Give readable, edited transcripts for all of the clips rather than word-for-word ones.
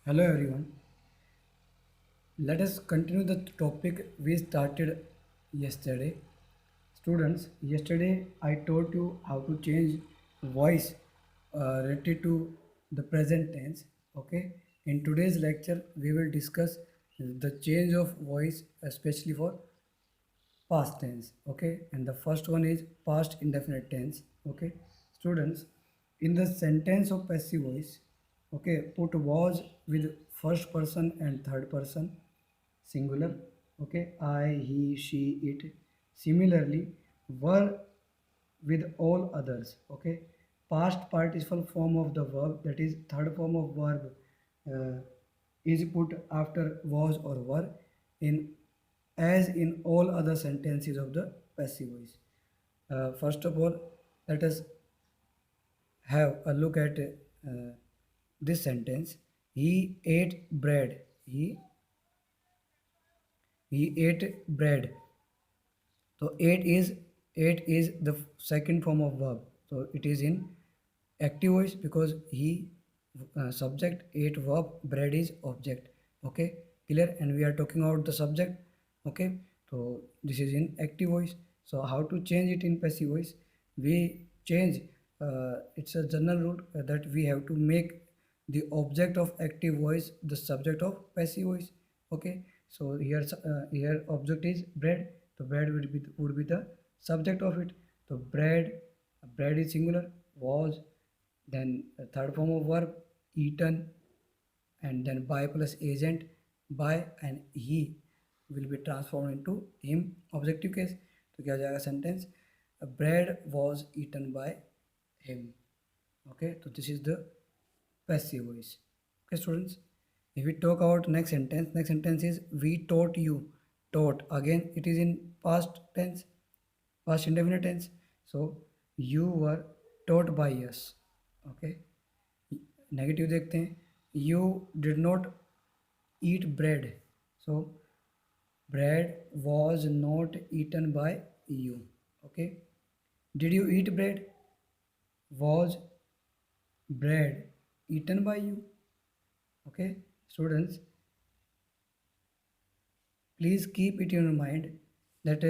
Hello everyone. Let us continue the topic we started yesterday. Students, yesterday I taught you how to change voice related to the present tense. Okay. In today's lecture, we will discuss the change of voice, especially for past tense. Okay. And the first one is past indefinite tense. Okay. Students, in the sentence of passive voice, okay, put was with first person and third person singular. Okay, I, he, she, it. Similarly, were with all others. Okay, past participle form of the verb, that is third form of verb, uh, is put after was or were in as in all other sentences of the passive voice. First of all, let us have a look at this sentence. He ate bread. He ate bread. So ate is the second form of verb. So it is in active voice because he subject, ate verb, bread is object. Okay, clear? And we are talking about the subject. Okay, so this is in active voice. So how to change it in passive voice? We change. It's a general rule that we have to make the object of active voice the subject of passive voice. Okay, so here object is bread, so bread would be the subject of it. So bread is singular, was, then the third form of verb eaten, and then by plus agent by, and he will be transformed into him, objective case. तो क्या हो जाएगा sentence, bread was eaten by him. Okay, so this is the passive voice. Okay students, if we talk about next sentence is we taught you. Taught, again it is in past tense, past indefinite tense. So you were taught by us. Okay, negative देखते हैं. You did not eat bread. So bread was not eaten by you. Okay, did you eat bread? Was bread eaten by you? Okay students, please keep it in your mind that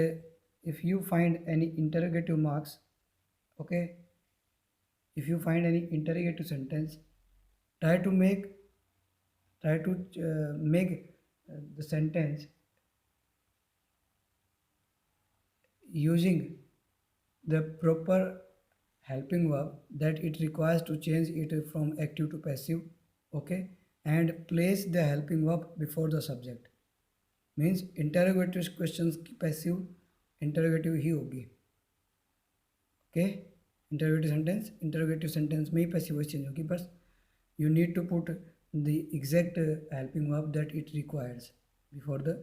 if you find any interrogative marks, okay, if you find any interrogative sentence, try to make the sentence using the proper helping verb that it requires to change it from active to passive. Okay, and place the helping verb before the subject. Means interrogative questions की passive interrogative ही होगी. Okay, interrogative sentence में ही passive voice change होगी. बस you need to put the exact helping verb that it requires before the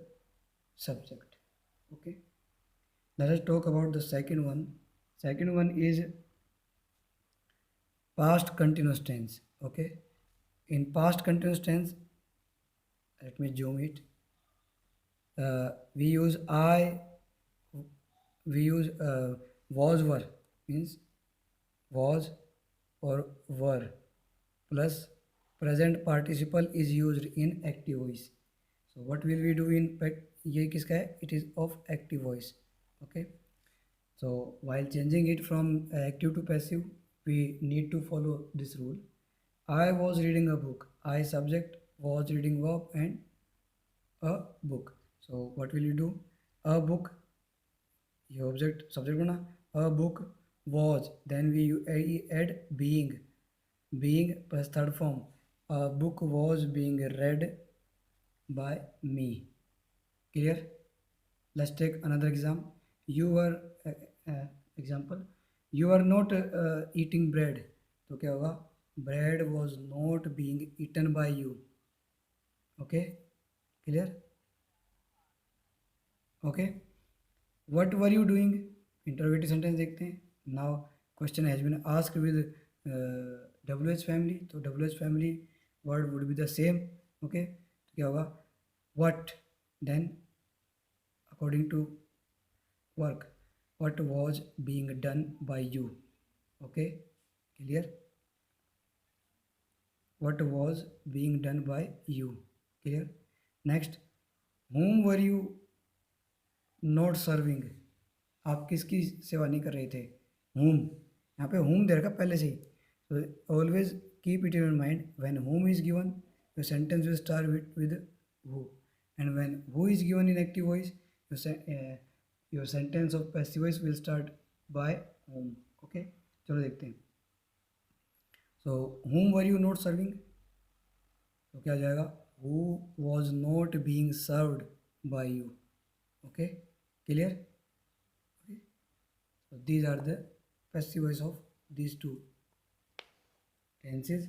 subject. Okay, let us talk about the second one. Second one is past continuous tense. Okay, in past continuous tense, let me zoom it. We use I, we use was were, means was or were, plus present participle is used in active voice. So what will we do in ये किसका है? It is of active voice. Okay, so while changing it from active to passive, we need to follow this rule. I was reading a book. I subject, was reading verb, and a book. So what will you do? A book, ये object subject बना. A book was, then we add being plus third form. A book was being read by me. Clear? Let's take another exam. You are example, you are not eating bread. तो क्या होगा? Bread was not being eaten by you. Okay, clear? Okay, what were you doing? Interrogative sentence देखते हैं. Now question has been asked with WH family, तो WH family word would be the same. Okay, तो क्या होगा? What, then according to work, what was being done by you. Okay, clear? what was being done by you. Clear? Next, whom were you not serving? आप किसकी सेवा नहीं कर रहे थे? whom, यहाँ पे whom दे रखा पहले से ही. So always keep it in your mind, when whom is given your sentence will start with who, and when who is given in active voice your sentence of passive voice will start by whom. Okay, चलो देखते हैं. So whom were you not serving? तो क्या हो जाएगा? who was not being served by you. Okay, clear? Okay, so these are the passive voice of these two tenses.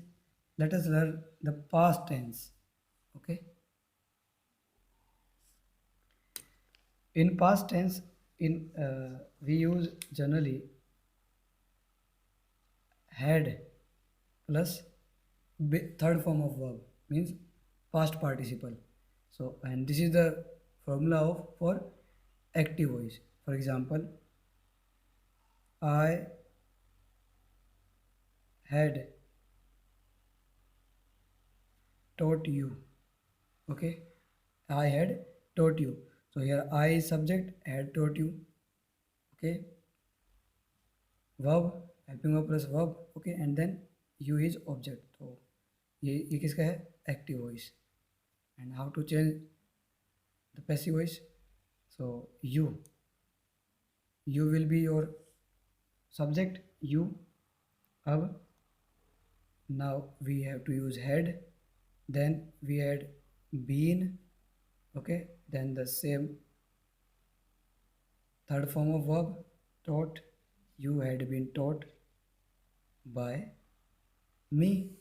Let us learn the past tense. Okay, in past tense, in we use generally had plus third form of verb, means past participle. So, and this is the formula of for active voice. For example, I had taught you. Okay, I had taught you. So here I is subject, had taught you. Okay, verb, helping verb plus verb. Okay, and then you is object. तो ये किसका है? Active voice. And how to change the passive voice? So you will be your subject, you. अब now we have to use had, then we had been. Okay, then the same third form of verb, taught. You had been taught by me.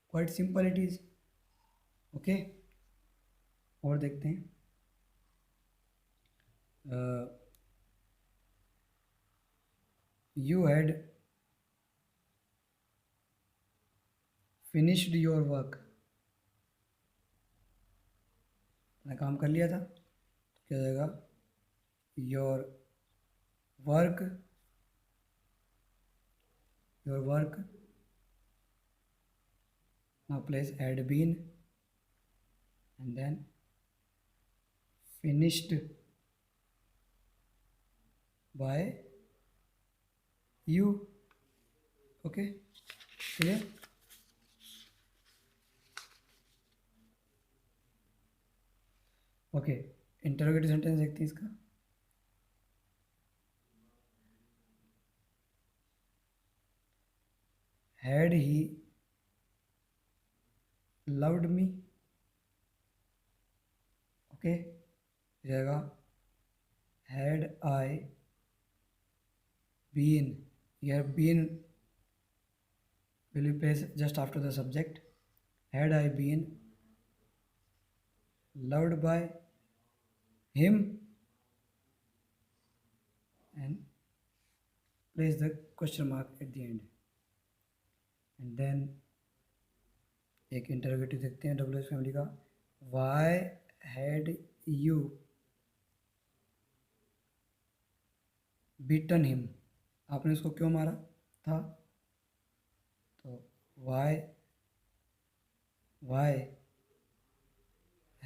Quite simple it is. Okay, और देखते हैं. You had finished your work. अपना काम कर लिया था, तो क्या हो जाएगा? your work now place had been and then finished by you. Okay, clear? Okay, interrogative sentence देखते हैं इसका. Had he loved me. Okay, जाएगा had I been. here been will be placed just after the subject. Had I been loved by him, and place the question mark at the end. And then एक interrogative देखते हैं W S family का. Why had you beaten him. आपने उसको क्यों मारा था? तो why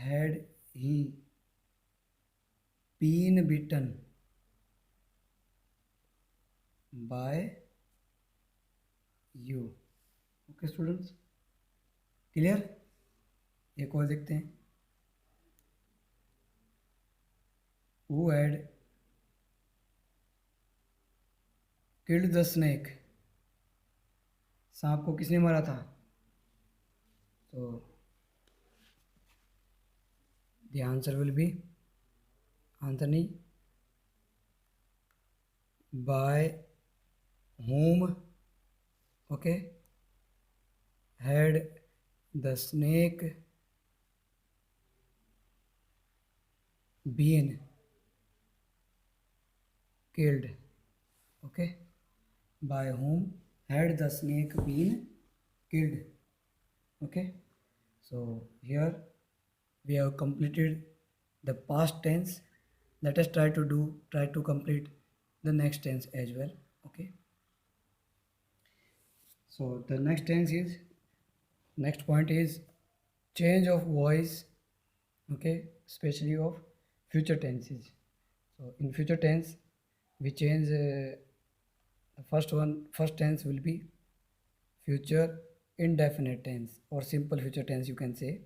had he been beaten by you. Okay students, clear? एक और देखते हैं. Who had killed the snake. सांप को किसने मारा था? तो the answer will be Anthony. By whom, okay, had the snake been killed. Okay, by whom had the snake been killed. Okay, so here we have completed the past tense. Let us try to complete the next tense as well. Okay, so the next tense is next point is change of voice. Okay, especially of future tenses. So in future tense we change the first tense will be future indefinite tense or simple future tense, you can say.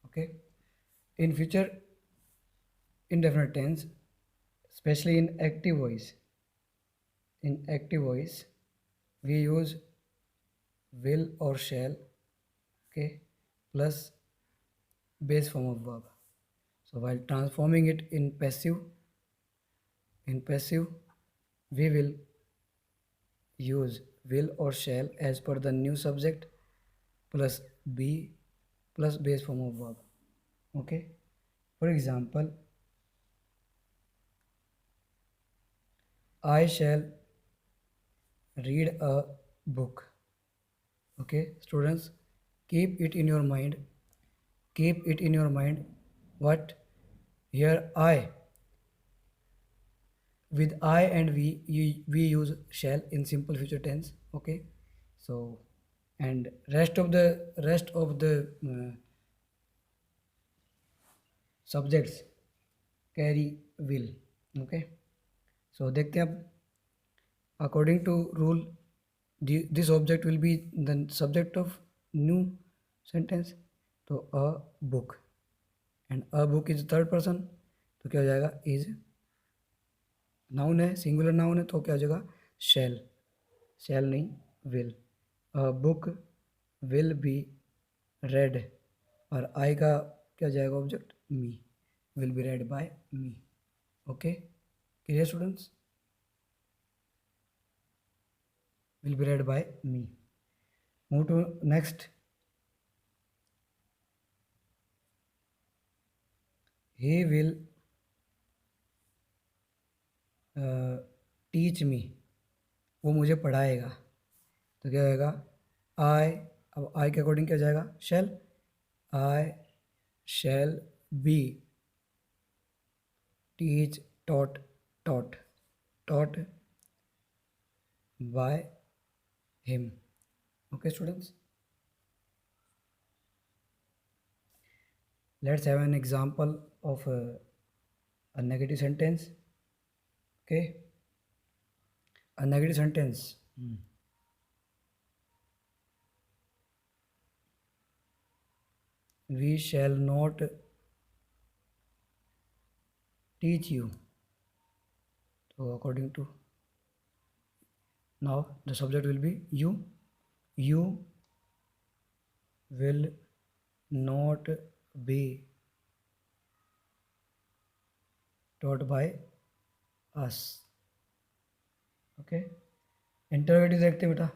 Okay, in future indefinite tense, especially in active voice, we use will or shall. Okay, plus base form of verb. So while transforming it in passive we will use will or shall as per the new subject plus be plus base form of verb. Okay, for example, I shall read a book. Okay, students, keep it in your mind, keep it in your mind what here I, with I and we use shall in simple future tense. Okay, so and rest of the subjects carry will. Okay, so देखते हैं अब, according to rule, this object will be the subject of new sentence. तो a book, and a book is third person, तो क्या हो जाएगा is, noun है, singular noun है, तो क्या हो जाएगा शैल, शैल नहीं will. A book will be read, और आई का क्या जाएगा object me, will be read by me. Okay, clear students, will be read by me. Move to next, he will teach me, वो मुझे पढ़ाएगा, तो क्या होएगा आई, अब आई के अकॉर्डिंग क्या हो जाएगा shall, I shall be teach taught taught taught by him. Okay, students, let's have an example of a negative sentence. Okay, a negative sentence. We shall not teach you. So according to, now the subject will be you. You will not be taught by us. Okay, interrogative देखते हैं बेटा,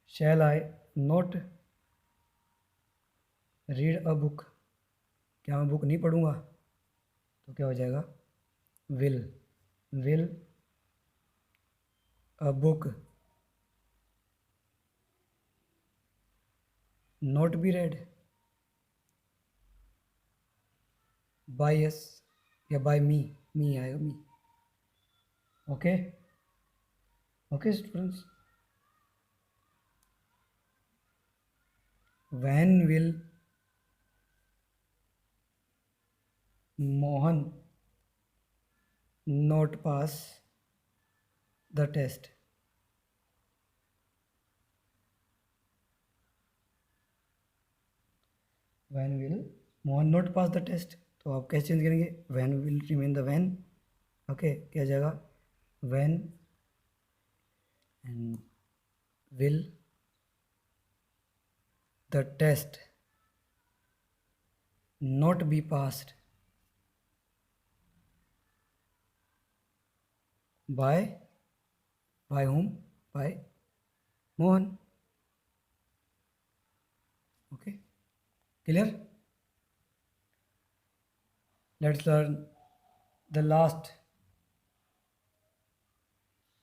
shall I not read a book, क्या मैं book नहीं पढ़ूंगा, तो क्या हो जाएगा will a book not be read by us या by me आएगा me। Okay, okay students, when will Mohan not pass the test, when will Mohan not pass the test, तो आप कैसे चेंज करेंगे, when will remain the when। Okay, क्या जाएगा when and will the test not be passed by whom, by Mohan। okay, clear, let's learn the last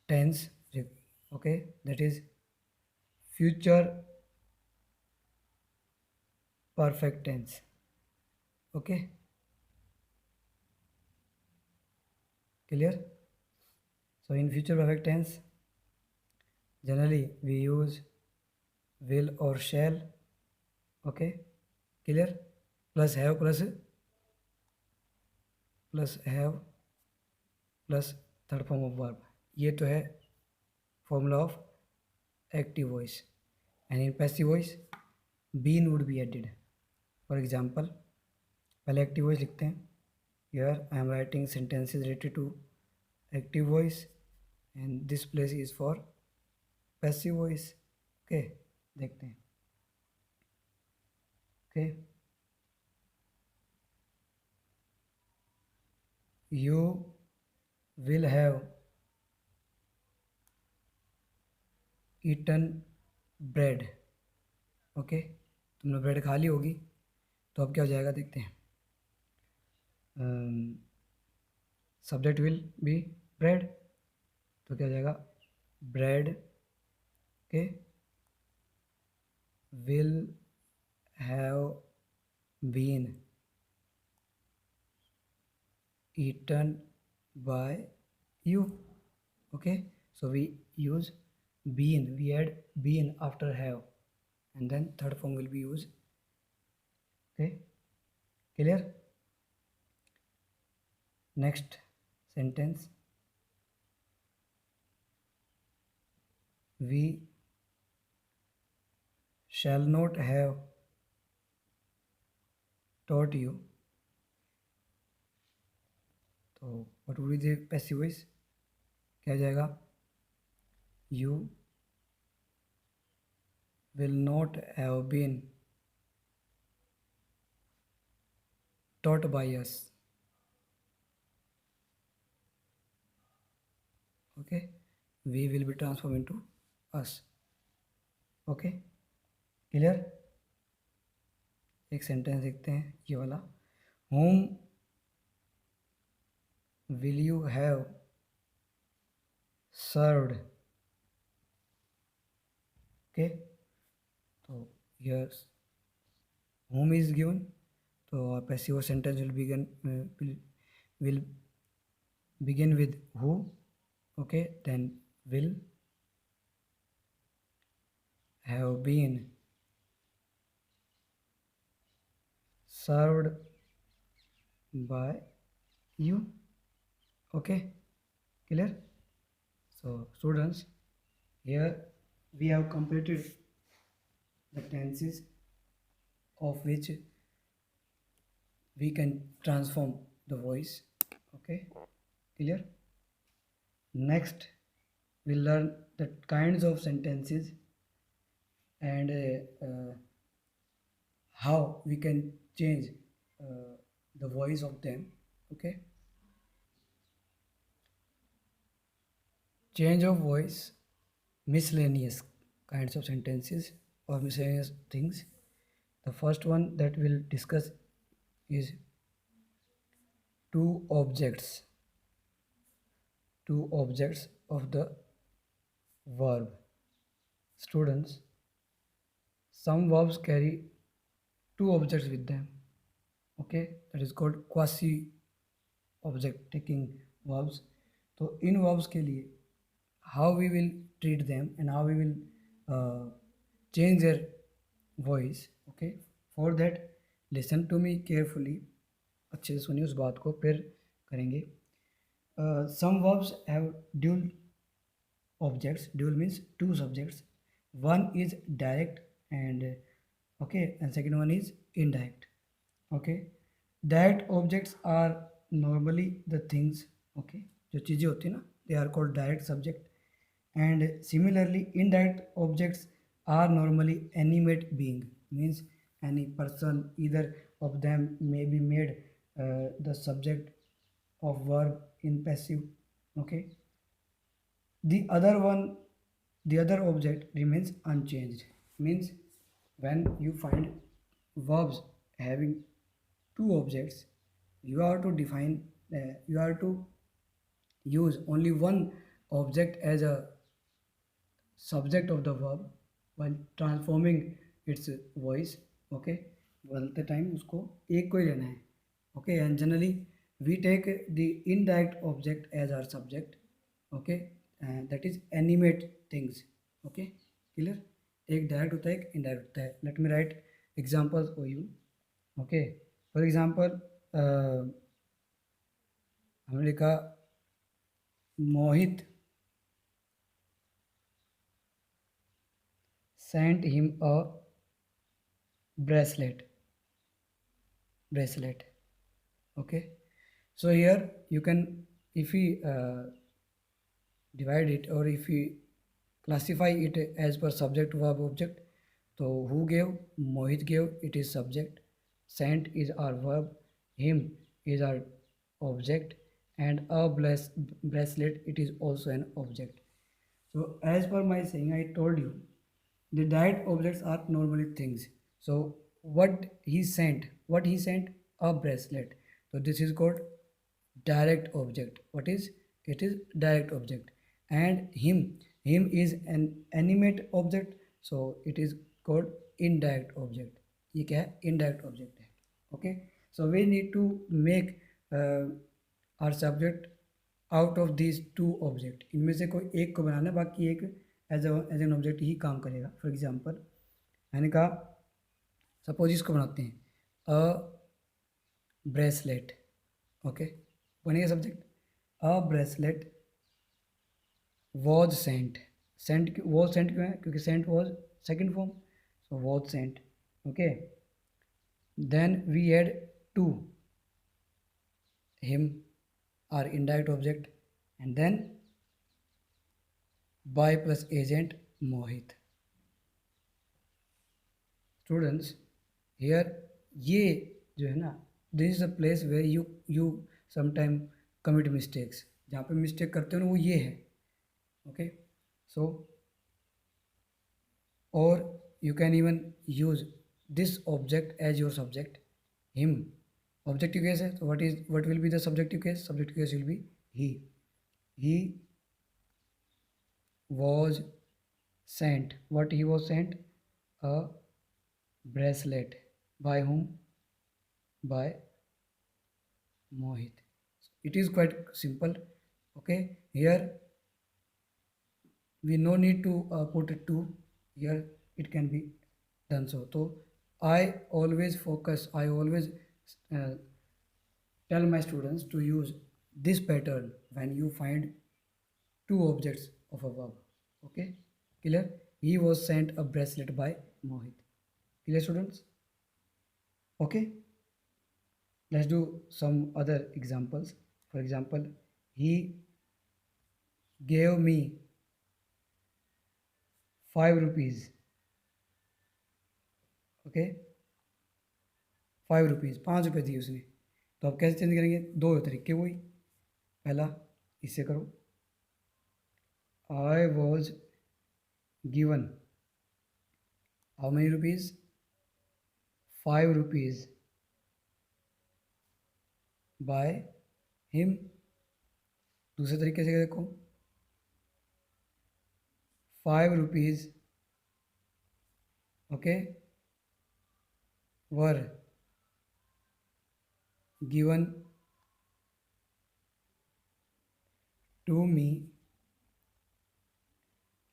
tense. Okay, that is future perfect tense। okay, Clear? So in future perfect tense, generally we use will or shall. Okay, clear? Plus have plus have plus third form of verb, ये तो है formula of active voice. And in passive voice been would be added. For example, पहले active voice लिखते हैं. Here I am writing sentences related to active voice and this place is for passive voice. Okay, देखते हैं. Okay, you will have eaten bread. Okay, तुमने bread खा ली होगी, तो अब क्या हो जाएगा देखते हैं. सब्जेक्ट विल बी ब्रेड, तो क्या हो जाएगा ब्रेड के will have been eaten by you. Okay, so we use been, we add been after have, and then third form will be used. Okay, clear? Next sentence, we shall not have taught you. तो what would be the passive voice? क्या हो जाएगा? You will not have been taught by us. Okay, we will be transformed into us. Okay, clear? एक sentence देखते हैं ये वाला. whom will you have served. Okay, तो here whom is given, तो passive sentence will begin with who. Okay, then will have been served by you. Okay, clear? So students, here we have completed the tenses of which we can transform the voice. Okay, clear? Next we'll learn the kinds of sentences and how we can change the voice of them. Okay, change of voice, miscellaneous kinds of sentences or miscellaneous things. The first one that we'll discuss is two objects of the verb. Students, some verbs carry two objects with them. Okay, that is called quasi object taking verbs. तो इन verbs के लिए how we will treat them and how we will change their voice. Okay, for that listen to me carefully. अच्छे से सुनिए उस बात को, फिर करेंगे. Some verbs have dual objects. Dual means two subjects. One is direct and okay, and second one is indirect. Okay, direct objects are normally the things. Okay, जो चीज़ें होती हैं ना, they are called direct subject. And similarly, indirect objects are normally animate being, means any person, either of them may be made the subject of verb in passive. Okay, the other object remains unchanged, means when you find verbs having two objects, you have to define you have to use only one object as a subject of the verb while transforming its voice. Okay, बोलते time उसको एक को ही लेना है. Okay, and generally we take the indirect object as our subject. Okay, and that is animate things. Okay, clear? एक direct होता है एक इनडायरेक्ट होता है. Let me right examples for you. Okay, for example हमने लिखा मोहित sent him a bracelet. Okay, so here you can, if we divide it, or if we classify it as per subject verb object, so who gave? Mohit gave, it is subject. Sent is our verb. Him is our object. And a bracelet, it is also an object. So as per my saying, I told you the direct objects are normally things. So what he sent? A bracelet. So this is called direct object. What is? It is direct object. And him is an animate object. So it is called indirect object. ये क्या है? Indirect object है. Okay. So we need to make our subject out of these two object. इनमें से कोई एक को बनाना है, बाकी एक एज एन ऑब्जेक्ट ही काम करेगा. फॉर एग्जांपल मैंने कहा, सपोज इसको बनाते हैं अ ब्रेसलेट. ओके, बनेगा subject. A bracelet was sent. Was sent क्यों है? क्योंकि sent was second form. So was sent. Okay, then we add to him, our indirect object, and then by plus agent Mohit. Students, here ये जो है ना, this is a place where you sometime commit mistakes. जहाँ पे mistake करते हो ना वो ये है. ओके, सो और you can even use this object as your subject. Him objective case है, so what will be the subjective case? Subjective case will be he was sent. What he was sent? A bracelet. By whom? By Mohit. It is quite simple. Okay, here we no need to put it to. Here it can be done. So I always tell my students to use this pattern when you find two objects of a verb. Okay, clear? He was sent a bracelet by Mohit. Clear, students? Okay, let's do some other examples. For example, he gave me 5 rupees. Okay, 5 rupees, 5 रुपये दिए उसने. तो अब कैसे change करेंगे? दो तरीके वही. पहला इससे करो, I was given how many rupees? 5 rupees by him. दूसरे तरीके से देखो, 5 rupees okay were given to me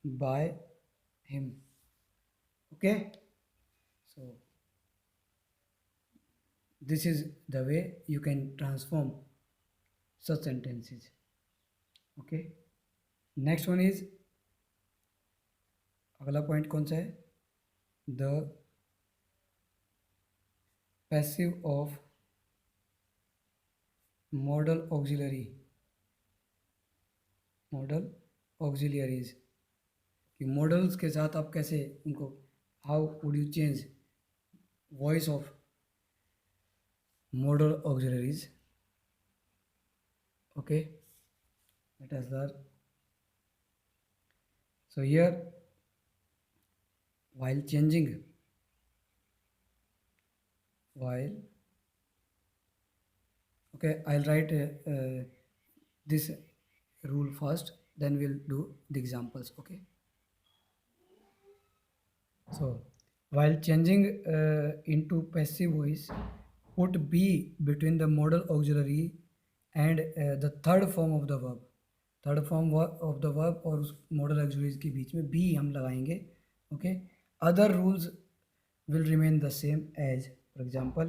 by him. Okay, so this is the way you can transform such sentences. Okay, next one is, अगला point कौन सा है? The passive of model auxiliaries. कि models के साथ आप कैसे उनको, how would you change voice of model auxiliaries. Okay, let us learn. So here, while okay, I'll write this rule first, then we'll do the examples. Okay, so while changing into passive voice, put be between the modal auxiliary and the third form of the verb, third form of the verb और उस model auxiliaries के बीच में B हम लगाएंगे. Okay. Other rules will remain the same as, for example,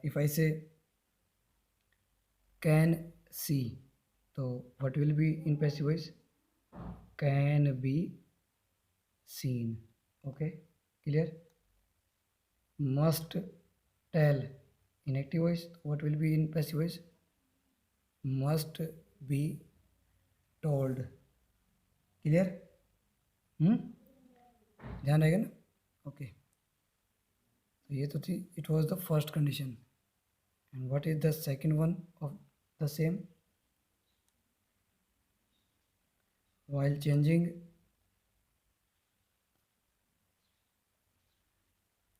if I say can see, so what will be in passive voice? Can be seen. Okay, clear? Must tell in active voice, what will be in passive voice? Must be told. Clear? ध्यान रहेगा ना? Okay. तो ये तो थी, it was the first condition. And what is the second one of the same? while changing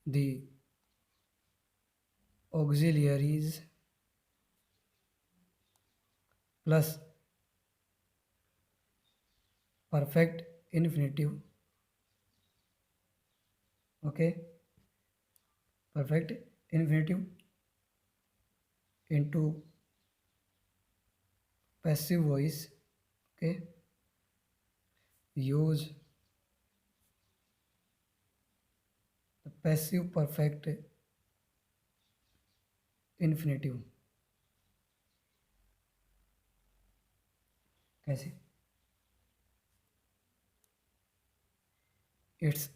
the auxiliaries plus perfect infinitive. Okay, perfect infinitive into passive voice. Okay, use the passive perfect infinitive. कैसे? its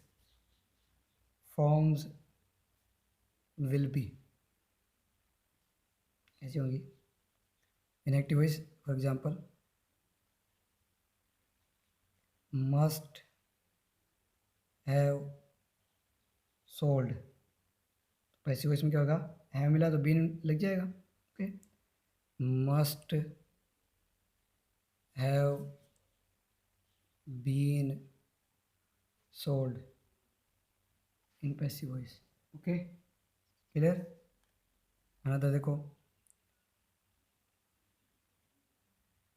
forms will be. कैसी होंगी? in active voice, for example, must have sold. Passive voice में क्या होगा? है मिला तो been लग जाएगा. Okay. Must have been sold in passive voice. Okay, clear? Another देखो,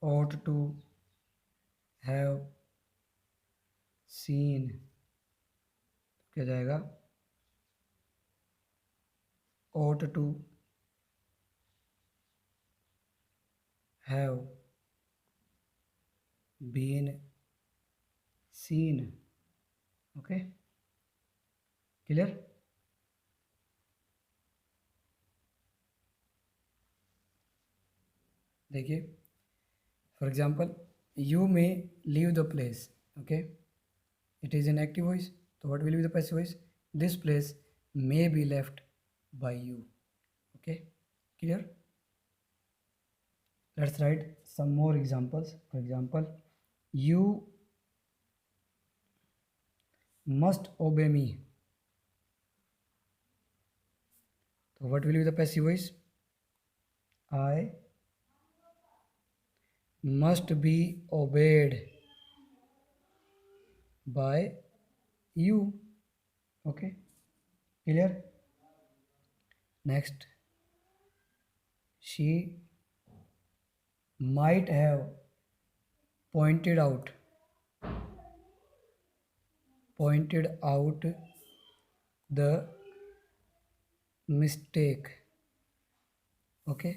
ought to have seen, क्या जाएगा? ought to have been seen. Okay, clear? देखिए, for example, you may leave the place. Okay, it is an active voice, तो what will be the passive voice? This place may be left by you. Okay, clear? Let's write some more examples. For example, you must obey me. So what will be the passive voice? I must be obeyed by you. Okay, clear? Next, she might have pointed out the mistake. Okay,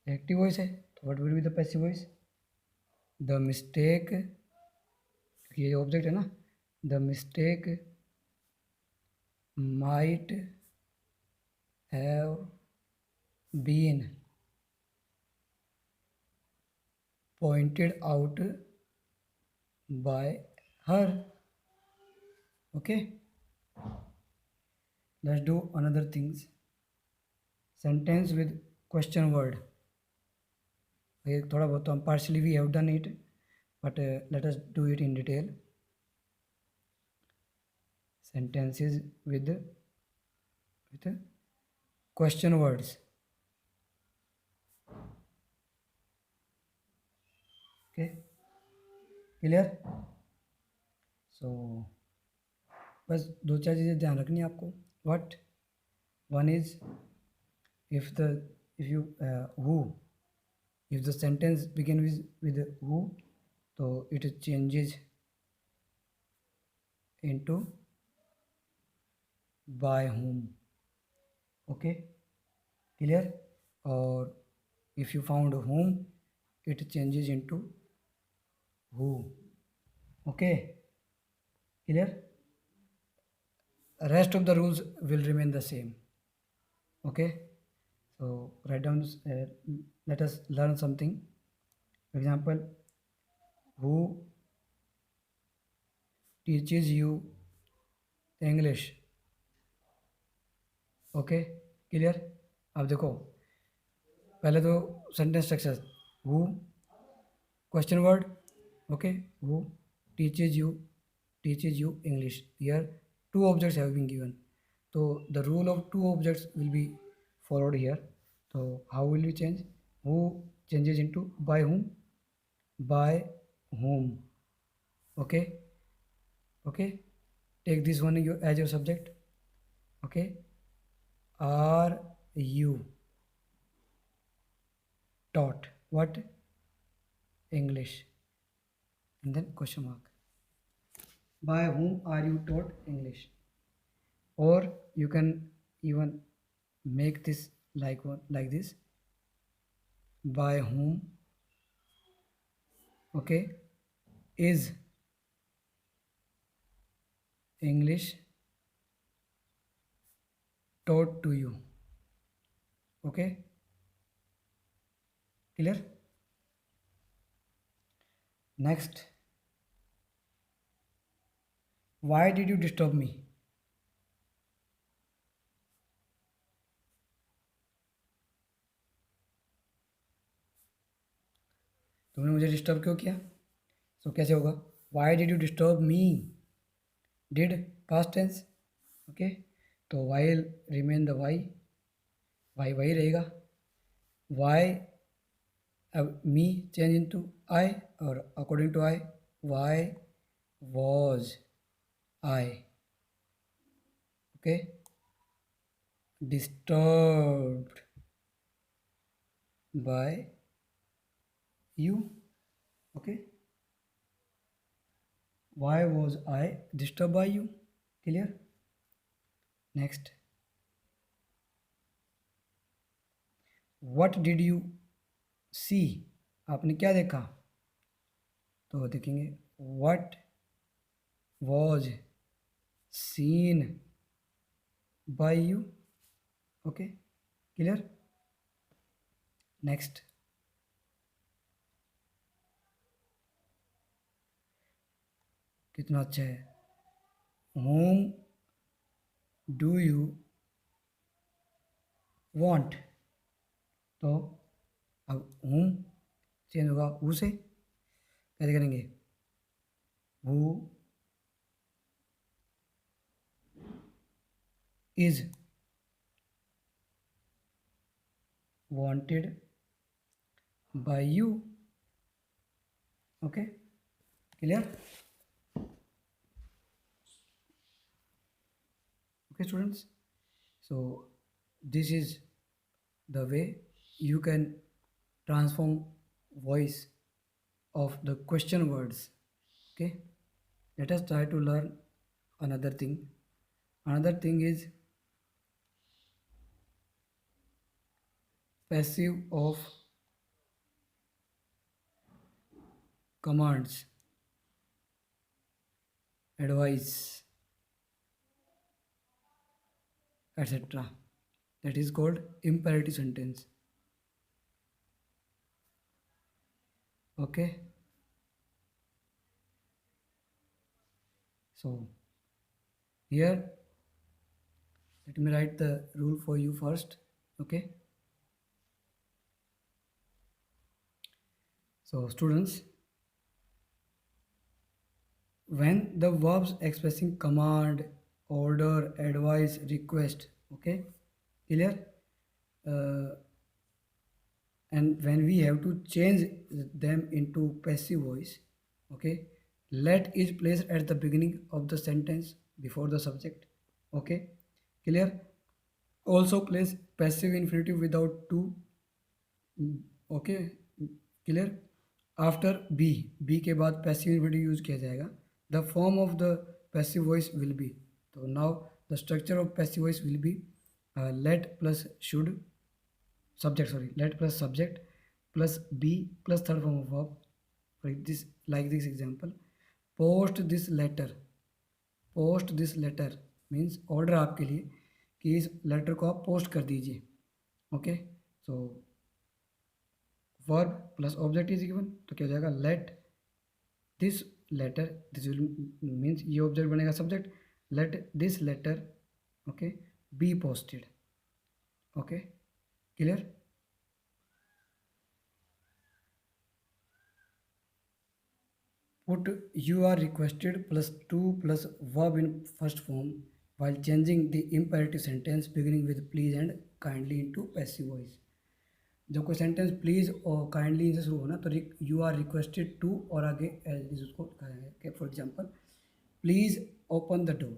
active voice है, तो what will be the passive voice? The mistake, ये object है ना, the mistake might have been pointed out by her. Okay, let's do another things. Sentence with question word. ये थोड़ा बहुत तो हम partially we have done it, but let us do it in detail. Sentences with question words. Okay, clear? So बस दो चार चीज़ें ध्यान रखनी है आपको. What? One is, if you who, if the sentence begins with who, so it changes into by whom. Okay, clear? और If you found whom, it changes into who. Okay, clear? Rest of the rules will remain the same. Okay, so write down let us learn something. For example, who teaches you English? Okay, clear? अब देखो, पहले तो sentence structure, who question word, okay, who teaches you English, here two objects have been given, तो the rule of two objects will be followed here. तो how will we change? Who changes into by whom. Okay, okay, take this one as your subject. Okay, are you taught what? English. And then question mark. By whom are you taught English? Or you can even make this like this. By whom, okay, is English taught to you? Okay, clear? Next, why did you disturb me? तुमने मुझे disturb क्यों किया? So कैसे होगा? Why did you disturb me? Did past tense. Okay, तो why remain the why, why वही रहेगा. Why अब मी चेंज इनटू आई, और according to I, why was I, okay, disturbed by you. Okay, why was I disturbed by you? Clear? Next, what did you see? आपने क्या देखा? तो देखेंगे what was seen by you. Okay, clear? Next, कितना अच्छा है. whom do you want? तो अब whom चेंज होगा who से. कैसे करेंगे? who is wanted by you. Okay, clear? Okay students, so this is the way you can transform voice of the question words. Okay, let us try to learn another thing. Another thing is passive of commands, advice, etc. That is called imperative sentence. Okay, so here let me write the rule for you first. Okay, so students, when the verbs expressing command, order, advice, request, okay, clear, uh, and when we have to change them into passive voice, okay, let is placed at the beginning of the sentence before the subject. Okay, clear? Also place passive infinitive without to. Okay, clear? After be के बाद passive infinitive use किया जाएगा. The form of the passive voice will be, तो now the structure of passive voice will be let plus should subject, sorry, let plus subject plus be plus third form of verb. For this, like this example, post this letter. Post this letter means order आपके लिए कि इस letter को आप post कर दीजिए. Okay, so verb plus object is given, तो क्या हो जाएगा, let this letter, this will means ये ऑब्जेक्ट बनेगा subject, let this letter okay be posted. Okay, clear. Put you are requested plus to plus verb in first form while changing the imperative sentence beginning with please and kindly into passive voice. जब कोई sentence please और kindly से शुरू हो ना, तो you are requested to और आगे एज इज उसको कहा जाएगा. For example, please open the door.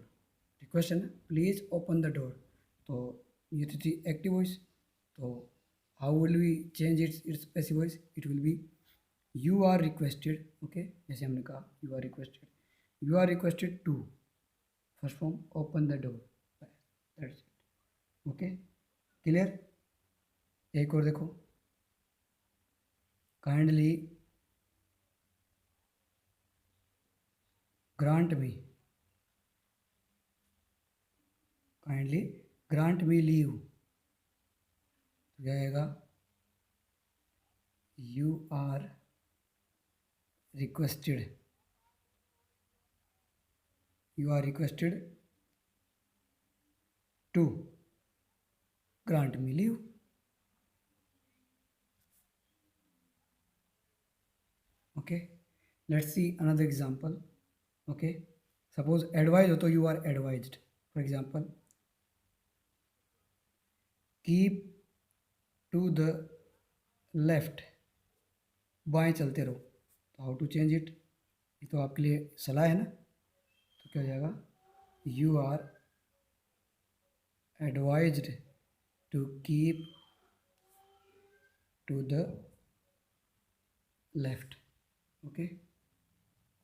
Request है ना, प्लीज ओपन द डोर, तो ये तो थी एक्टिव वॉइस. तो how will we change its passive voice? It will be you are requested. Okay, जैसे हमने कहा you are requested to, first form open the door, that's it. Okay, clear. एक और देखो, kindly grant me, kindly grant me leave, तो क्या आएगा, you are requested, you are requested to grant me leave. Okay, let's see another example. Okay, suppose advise हो तो you are advised. For example, keep to the left, बाएं चलते रहो. तो how to change it? ये तो आपके लिए सलाह है ना, तो क्या हो जाएगा, you are advised to keep to the left. Okay,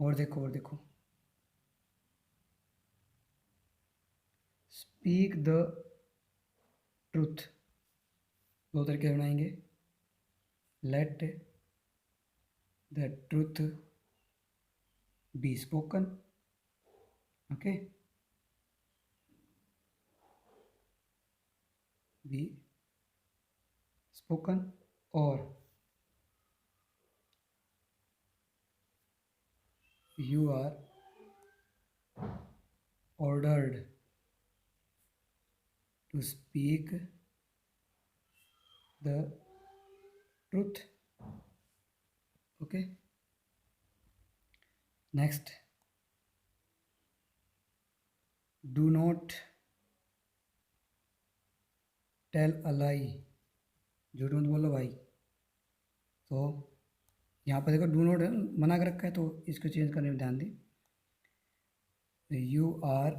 और देखो, स्पीक द ट्रूथ, दो तरीके बनाएंगे. Let the truth be spoken. Okay, be spoken, और you are ordered to speak the truth. Okay, next, do not tell a lie, झूठ मत बोलो भाई. तो यहाँ पर देखो डू नॉट मना कर रखा है, तो इसको चेंज करने में ध्यान दें. यू आर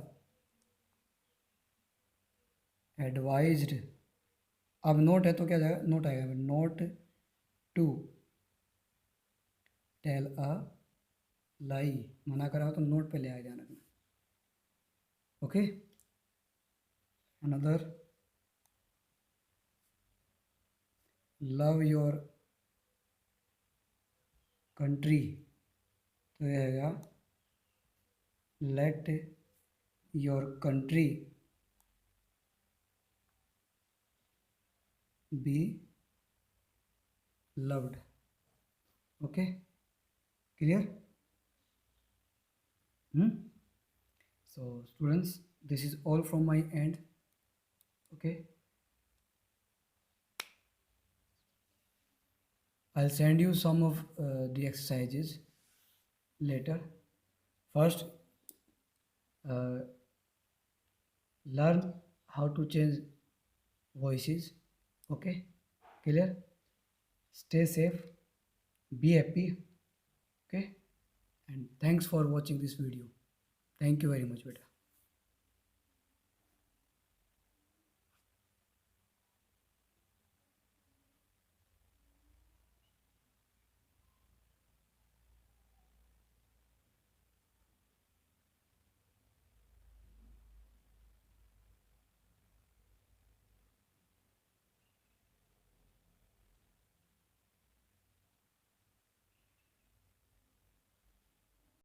एडवाइज्ड, अब नोट है तो क्या जाएगा, नोट आएगा, नोट टू टेल अ लाई, मना करा हो तो नोट पे ले आया, ध्यान रखना. Okay, another, love your country, तो ये आएगा let your country be loved. Okay, clear. So students, this is all from my end. Okay, I'll send you some of the exercises later. First, learn how to change voices. Okay, clear. Stay safe, be happy. Okay, and thanks for watching this video. Thank you very much, beta.